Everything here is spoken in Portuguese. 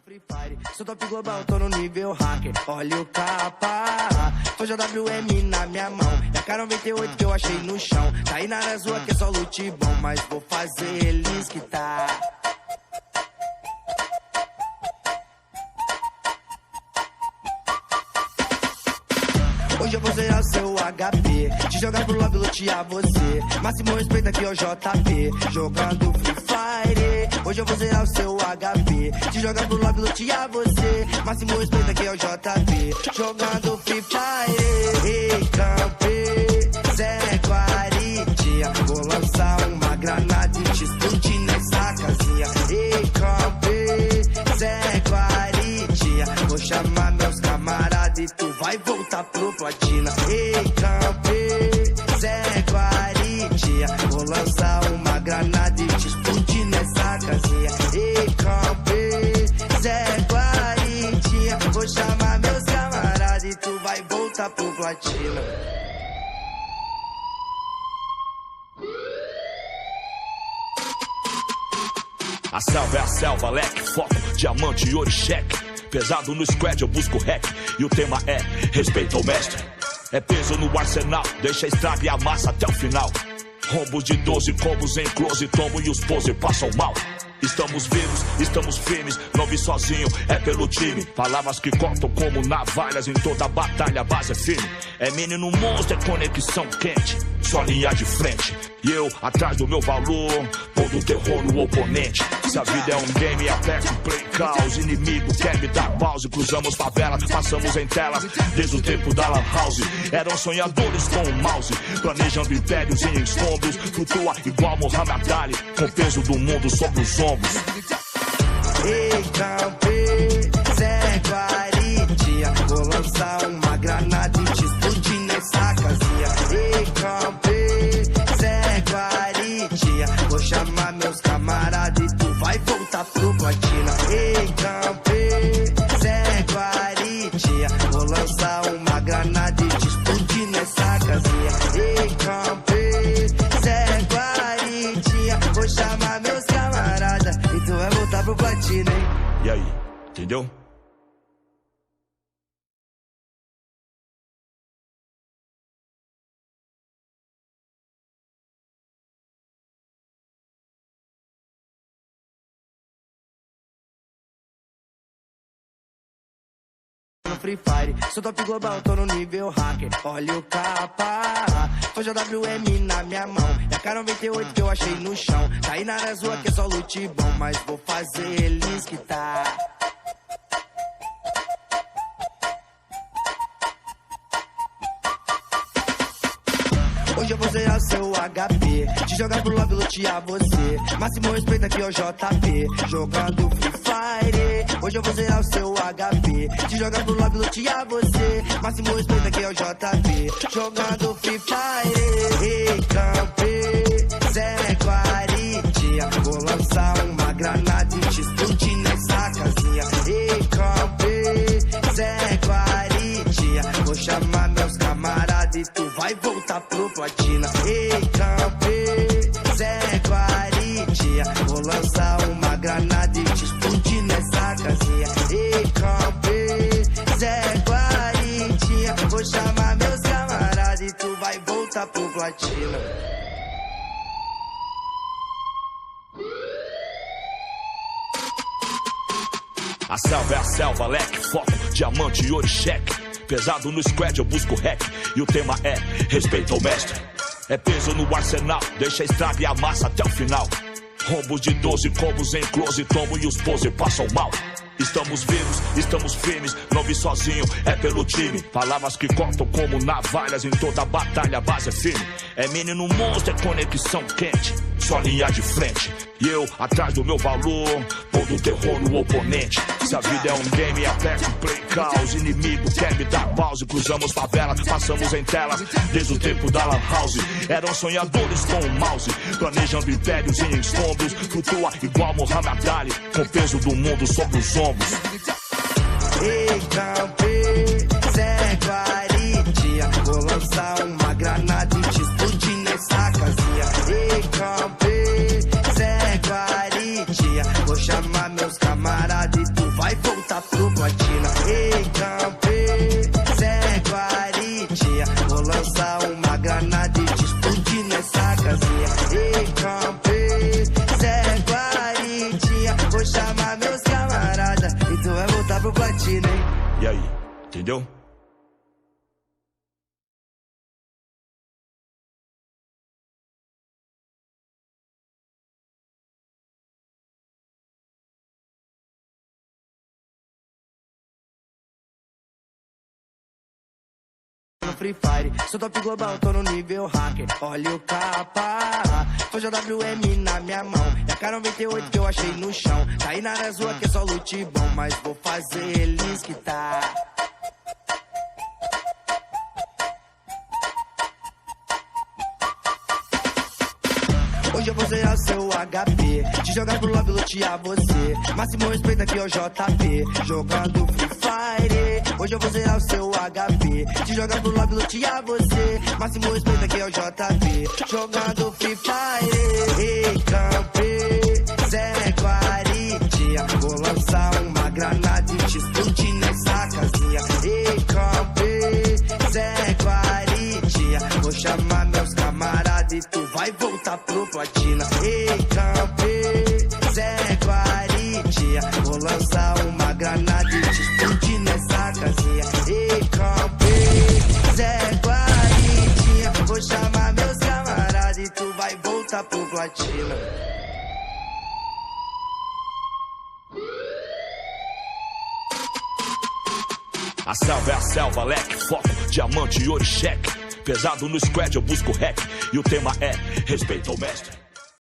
Free Fire, sou top global, tô no nível hacker. Olha o capa, foi JWM na minha mão. E a K98 que eu achei no chão. Tá aí na rua que é só loot bom, mas vou fazer eles que tá. Hoje eu vou zerar seu HP, te jogar pro lobby, lutear você. Máximo respeito aqui é o JP, jogando Free Fire. Hoje eu vou zerar o seu HP, te jogar pro lobby, lutear você. Máximo respeito aqui é o JP, jogando Free Fire. Ei, campe, Zé Guaridia, vou lançar uma granada e te explodir nessa casinha. Ei, campe, Zé Guaridia, vou chamar meus camaradas e tu vai voltar pro platina. Ei, campe, Zé Guaridia, vou lançar uma granada e te explodir nessa casinha. Ei, campe, Zé Guaridia, vou chamar meus camaradas e tu vai voltar pro platina. A selva é a selva, leque, foco, diamante e ouro, cheque. Pesado no squad, eu busco hack. E o tema é respeito ao mestre. É peso no arsenal, deixa a estrada e a massa até o final. Rombos de 12 combos em close, tomo e os pose passam mal. Estamos vivos, estamos firmes, não vi sozinho, é pelo time. Palavras que cortam como navalhas, em toda batalha a base é firme. É menino monstro, é conexão quente, só linha de frente. E eu, atrás do meu valor, pondo terror no oponente. Se a vida é um game, aperta o play caos. Inimigo quer me dar pause, cruzamos favela, passamos em tela. Desde o tempo da lan house, eram sonhadores com o mouse. Planejando impérios em escombros, flutua igual Muhammad Ali, com o peso do mundo sobre os ombros. Ei, campe, Zé Guaridia, vou lançar uma granada e te explodir nessa casinha. Ei, campe, Zé Guaridia, vou chamar meus camaradas e tu vai voltar pro platina. Ei, campe, Zé Guaridia, vou lançar uma granada e te explodir nessa casinha. Ei, campe, Zé Guaridia, vou chamar meus camaradas e tu vai voltar pro platina, hein? E aí, entendeu? No Free Fire, sou top global, tô no nível hacker. Olha o capa, foi JWM na minha mão. E a K98 que eu achei no chão. Tá aí na rua que é só loot bom, mas vou fazer eles que tá. Hoje eu vou zerar seu HP, te jogar pro lobby, lutear você. Máximo respeito aqui é o JP, jogando Free Fire. Hoje eu vou zerar o seu HP, te jogar pro lobby, lutear você. Máximo respeito aqui é o JP, jogando Free Fire. Ei, campe, Zé Guaridia, vou lançar uma granada e te explodir nessa casinha. Ei, campe, Zé Guaridia, vou chamar meus camaradas e tu vai voltar pro platina. Ei, campe, Zé Guaridia, vou lançar uma granada e te explodir nessa casinha. Ei, campe, Zé Guaridia, vou chamar meus camaradas e tu vai voltar pro platina. A selva é a selva, leque, foco, diamante e ouro, cheque. Pesado no squad, eu busco hack. E o tema é respeito ao mestre. É peso no arsenal, deixa a estrada e a massa até o final. Rombos de 12 combos em close, tomo e os pose passam mal. Estamos vivos, estamos firmes, não vi sozinho, é pelo time. Palavras que cortam como navalhas, em toda batalha a base é firme. É menino monstro, é conexão quente, só linha de frente. E eu, atrás do meu valor, pondo terror no oponente. Se a vida é um game, aperta o play caos. Inimigo quer me dar pause, cruzamos favela, passamos em tela. Desde o tempo da lan house, eram sonhadores com o mouse. Planejando impérios em escombros, flutua igual Muhammad Ali, com o peso do mundo sobre os ombros. Ei, campe, Zé Guaridia, vou lançar uma granada e te explodir nessa casinha. Ei, campe, Zé Guaridia, vou chamar meus camaradas e tu vai Entendeu? No Free Fire, sou top global, tô no nível hacker. Olha o capa, foi JWM na minha mão. E a K98 que eu achei no chão. Tá aí na rua que é só loot bom, mas vou fazer eles que tá. Hoje eu vou zerar seu HP, te jogar pro lobby, lutear você. Máximo respeito aqui é o JP, jogando Free Fire. Hoje eu vou zerar o seu HP, te jogar pro lobby, lutear você. Máximo respeito aqui é o JP, jogando Free Fire. Ei, campe, Zé Guaridia, vou lançar uma granada e te explodir nessa casinha. Ei, campe, Zé Guaridia, vou chamar meus camaradas e tu vai voltar pro platina. Ei, campe, Zé Guaridia, vou lançar uma granada e te explodir nessa casinha. Ei, campe, Zé Guaridia, vou chamar meus camaradas e tu vai voltar pro platina. A selva é a selva, leque, foco, diamante e ouro, cheque. Pesado no squad, eu busco hack. E o tema é respeito ao mestre.